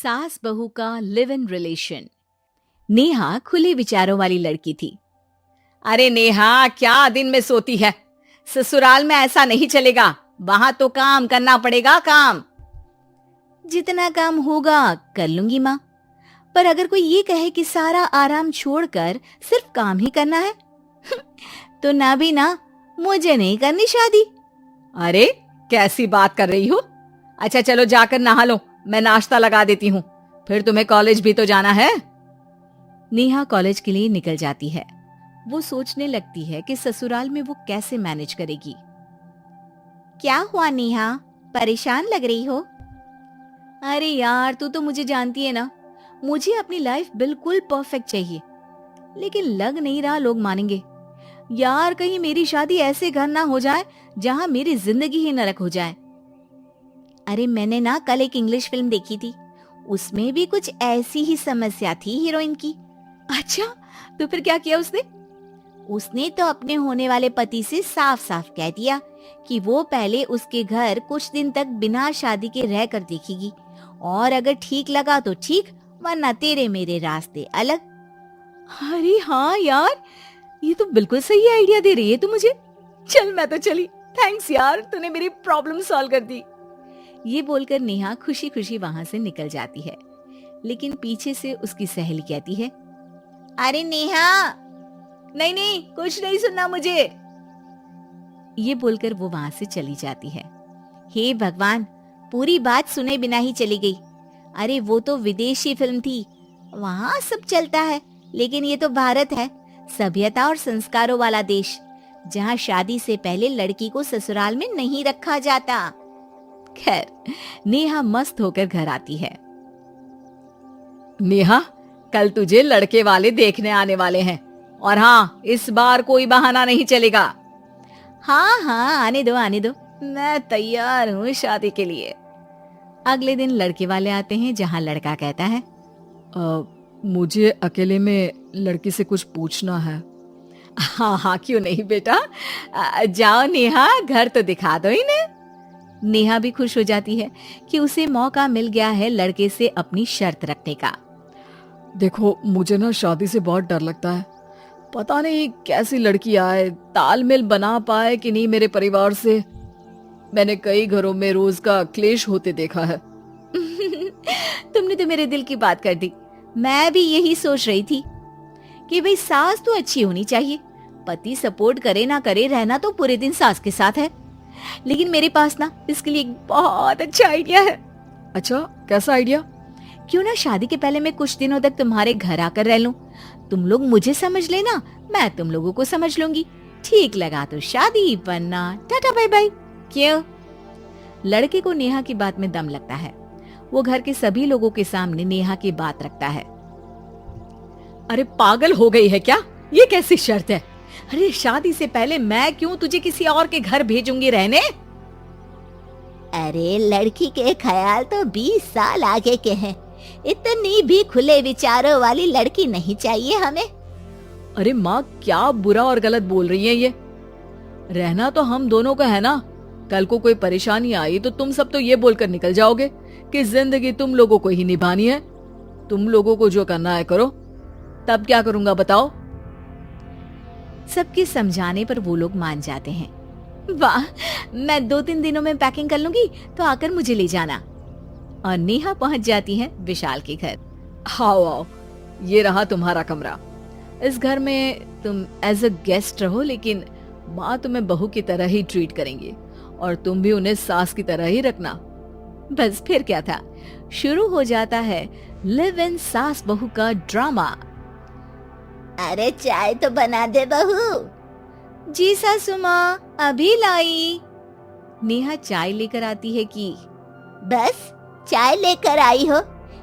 सास बहू का लिव इन रिलेशन। नेहा खुले विचारों वाली लड़की थी। अरे नेहा, क्या दिन में सोती है? ससुराल में ऐसा नहीं चलेगा, वहां तो काम करना पड़ेगा। काम जितना काम होगा कर लूंगी माँ, पर अगर कोई ये कहे कि सारा आराम छोड़कर सिर्फ काम ही करना है तो ना भी ना, मुझे नहीं करनी शादी। अरे कैसी बात कर रही हो? अच्छा चलो जाकर नहा लो, मैं नाश्ता लगा देती हूँ, फिर तुम्हें कॉलेज भी तो जाना है। नेहा कॉलेज के लिए निकल जाती है। वो सोचने लगती है कि ससुराल में वो कैसे मैनेज करेगी। क्या हुआ नेहा, परेशान लग रही हो? अरे यार, तू तो मुझे जानती है ना, मुझे अपनी लाइफ बिल्कुल परफेक्ट चाहिए, लेकिन लग नहीं रहा लोग मानेंगे। यार कहीं मेरी शादी ऐसे घर ना हो जाए जहां मेरी जिंदगी ही नरक हो जाए। अरे मैंने ना कल एक इंग्लिश फिल्म देखी थी, उसमें भी कुछ ऐसी ही समस्या थी हीरोइन की। अच्छा, तो फिर क्या किया उसने? उसने तो अपने होने वाले पति से साफ साफ कह दिया कि वो पहले उसके घर कुछ दिन तक बिना शादी के रह कर देखेगी, और अगर ठीक लगा तो ठीक, वरना तेरे मेरे रास्ते अलग। अरे हाँ यार, ये तो बिल्कुल सही आइडिया दे रही है तू मुझे। चल मैं तो चली, थैंक्स यार, तूने मेरी प्रॉब्लम सॉल्व कर दी। ये बोलकर नेहा खुशी खुशी वहां से निकल जाती है, लेकिन पीछे से उसकी सहेली कहती है, अरे नेहा, नहीं नहीं, कुछ नहीं सुनना मुझे। ये बोलकर वो वहां से चली जाती है। हे भगवान, पूरी बात सुने बिना ही चली गई। अरे वो तो विदेशी फिल्म थी, वहां सब चलता है, लेकिन ये तो भारत है, सभ्यता और संस्कारों वाला देश, जहाँ शादी से पहले लड़की को ससुराल में नहीं रखा जाता। खैर, नेहा मस्त होकर घर आती है। नेहा, कल तुझे लड़के वाले देखने आने वाले हैं, और हाँ, इस बार कोई बहाना नहीं चलेगा। हाँ हाँ, आने दो आने दो, मैं तैयार हूँ शादी के लिए। अगले दिन लड़के वाले आते हैं, जहाँ लड़का कहता है, मुझे अकेले में लड़की से कुछ पूछना है। हाँ हाँ, क्यों नहीं बेटा, जाओ नेहा, घर तो दिखा दो इन्हें। नेहा भी खुश हो जाती है कि उसे मौका मिल गया है लड़के से अपनी शर्त रखने का। देखो, मुझे ना शादी से बहुत डर लगता है, पता नहीं कैसी लड़की आए, तालमेल बना पाए कि नहीं मेरे परिवार से। मैंने कई घरों में रोज का क्लेश होते देखा है। तुमने तो मेरे दिल की बात कर दी। मैं भी यही सोच रही थी कि भाई सास तो अच्छी होनी चाहिए, पति सपोर्ट करे ना करे, रहना तो पूरे दिन सास के साथ है। लेकिन मेरे पास ना इसके लिए एक बहुत अच्छा आइडिया है। अच्छा, कैसा आइडिया? क्यों ना शादी के पहले मैं कुछ दिनों तक तुम्हारे घर आकर रह लूं, तुम लोग मुझे समझ लेना, मैं तुम लोगों को समझ लूंगी, ठीक लगा तो शादी, वरना टाटा बाय बाय। क्यों? लड़के को नेहा की बात में दम लगता है। वो घर के सभी लोगों के सामने नेहा की बात रखता है। अरे पागल हो गई है क्या? ये कैसी शर्त है? अरे शादी से पहले मैं क्यों तुझे किसी और के घर भेजूंगी रहने? अरे लड़की के ख्याल तो 20 साल आगे के हैं, इतनी भी खुले विचारों वाली लड़की नहीं चाहिए हमें। अरे माँ, क्या बुरा और गलत बोल रही है ये? रहना तो हम दोनों का है ना, कल को कोई परेशानी आई तो तुम सब तो ये बोलकर निकल जाओगे कि जिंदगी तुम लोगों को ही निभानी है, तुम लोगों को जो करना है करो। तब क्या करूंगा बताओ? सबके समझाने पर वो लोग मान जाते हैं। वाह, मैं 2-3 दिनों में पैकिंग कर लूंगी, तो आकर मुझे ले जाना। और नेहा पहुंच जाती है विशाल के घर। आओ आओ, ये रहा तुम्हारा कमरा। इस घर में तुम एज अ गेस्ट रहो, लेकिन माँ तुम्हें बहू की तरह ही ट्रीट करेंगी, और तुम भी उन्हें सास की तरह ही रखना। बस फिर क्या था, शुरू हो जाता है लिव इन सास बहू का ड्रामा। अरे चाय तो बना दे बहू। जी सासू माँ, अभी लाई। नेहा चाय लेकर आती है कि बस चाय लेकर आई हो,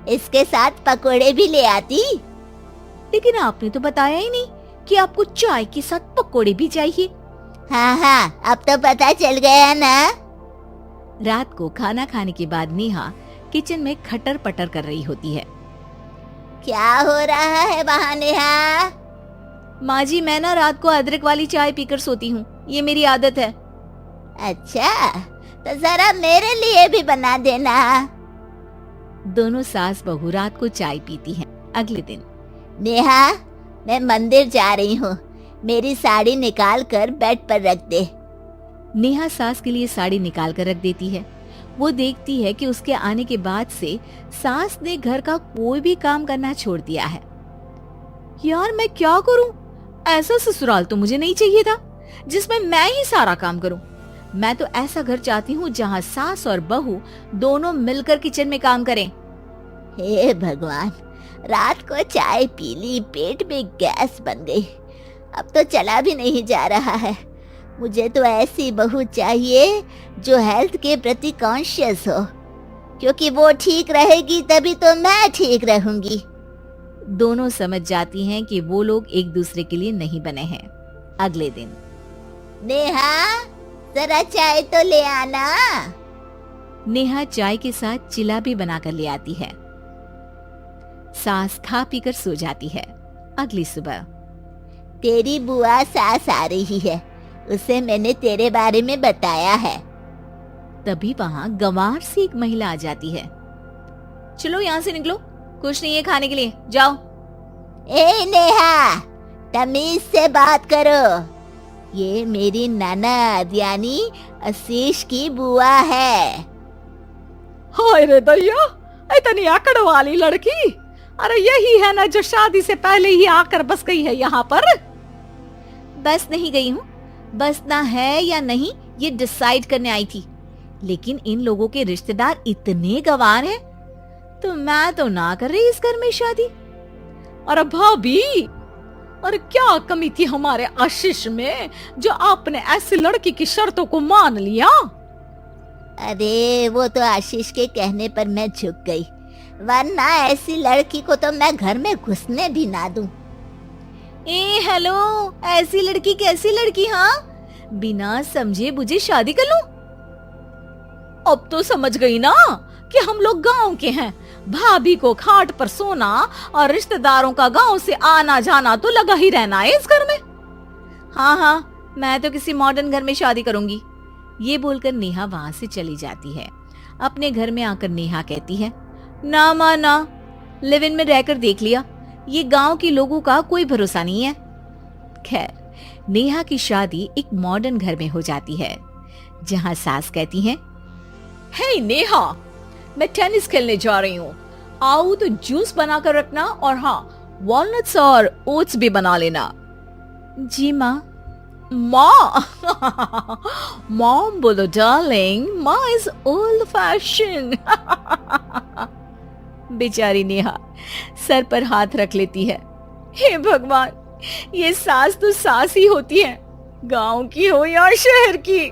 इसके साथ पकोड़े भी ले आती। लेकिन आपने तो बताया ही नहीं कि आपको चाय के साथ पकोड़े भी चाहिए। हाँ हाँ, अब तो पता चल गया ना। रात को खाना खाने के बाद नेहा किचन में खटर पटर कर रही होती है। क्या हो रहा है वहाँ नेहा? माँ जी, मैं ना रात को अदरक वाली चाय पीकर सोती हूँ, ये मेरी आदत है। अच्छा, तो जरा मेरे लिए भी बना देना। दोनों सास बहू रात को चाय पीती हैं। अगले दिन नेहा, मैं मंदिर जा रही हूँ, मेरी साड़ी निकाल कर बेड पर रख दे। नेहा सास के लिए साड़ी निकाल कर रख देती है। वो देखती है कि उसके आने के बाद से सास ने घर का कोई भी काम करना छोड़ दिया है। यार मैं क्या करूं? ऐसा ससुराल तो मुझे नहीं चाहिए था जिसमें मैं ही सारा काम करूं। मैं तो ऐसा घर चाहती हूँ जहाँ सास और बहू दोनों मिलकर किचन में काम करें। हे भगवान, रात को चाय पी ली, पेट में गैस बन गई, अब तो चला भी नहीं जा रहा है। मुझे तो ऐसी बहू चाहिए जो हेल्थ के प्रति कॉन्शियस हो, क्योंकि वो ठीक रहेगी तभी तो मैं ठीक रहूंगी। दोनों समझ जाती हैं कि वो लोग एक दूसरे के लिए नहीं बने हैं। अगले दिन नेहा, जरा चाय तो ले आना। नेहा चाय के साथ चिला भी बनाकर ले आती है। सास खा पीकर सो जाती है। अगली सुबह तेरी बुआ सास आ रही है, उसे मैंने तेरे बारे में बताया है। तभी वहाँ गंवार से एक महिला आ जाती है। चलो यहाँ से निकलो, कुछ नहीं है खाने के लिए, जाओ। ए नेहा, तमीज से बात करो, ये मेरी ननद यानी आशीष की बुआ है। हाय रे दैया, इतनी आकड़ वाली लड़की! अरे यही है ना जो शादी से पहले ही आकर बस गई है यहाँ पर। बस नहीं गई हूँ, बसना है या नहीं ये डिसाइड करने आई थी, लेकिन इन लोगों के रिश्तेदार इतने गंवार हैं, तो मैं तो ना कर रही इस घर में शादी। अरे भाभी, और क्या कमी थी हमारे आशीष में जो आपने ऐसी लड़की की शर्तों को मान लिया? अरे वो तो आशीष के कहने पर मैं झुक गई, वरना ऐसी लड़की को तो मैं घर में घुसने भी ना दूं। ए हेलो, ऐसी लड़की कैसी लड़की? हाँ, बिना समझे बुझे शादी कर लूं? अब तो समझ गई ना कि हम लोग गांव के हैं। भाभी को खाट पर सोना और रिश्तेदारों का गांव से आना जाना तो लगा ही रहना है इस घर में। हाँ हाँ, मैं तो किसी मॉडर्न घर में शादी करूंगी। ये बोलकर नेहा वहां से चली जाती है। अपने घर में आकर नेहा कहती है, ना माँ ना, लिव इन में रहकर देख लिया, ये गांव के लोगों का कोई भरोसा नहीं है। खैर, नेहा की शादी एक मॉडर्न घर में हो जाती है, जहां सास कहती है, हे नेहा, मैं टेनिस खेलने जा रही हूँ, आओ तो जूस बनाकर रखना, और हाँ, वॉलनट्स और ओट्स भी बना लेना। जी माँ। माँ मॉम बोलो डार्लिंग, माँ इज ओल्ड फैशन। बेचारी नेहा सर पर हाथ रख लेती है। हे भगवान, ये सास तो सास ही होती है, गांव की हो या शहर की।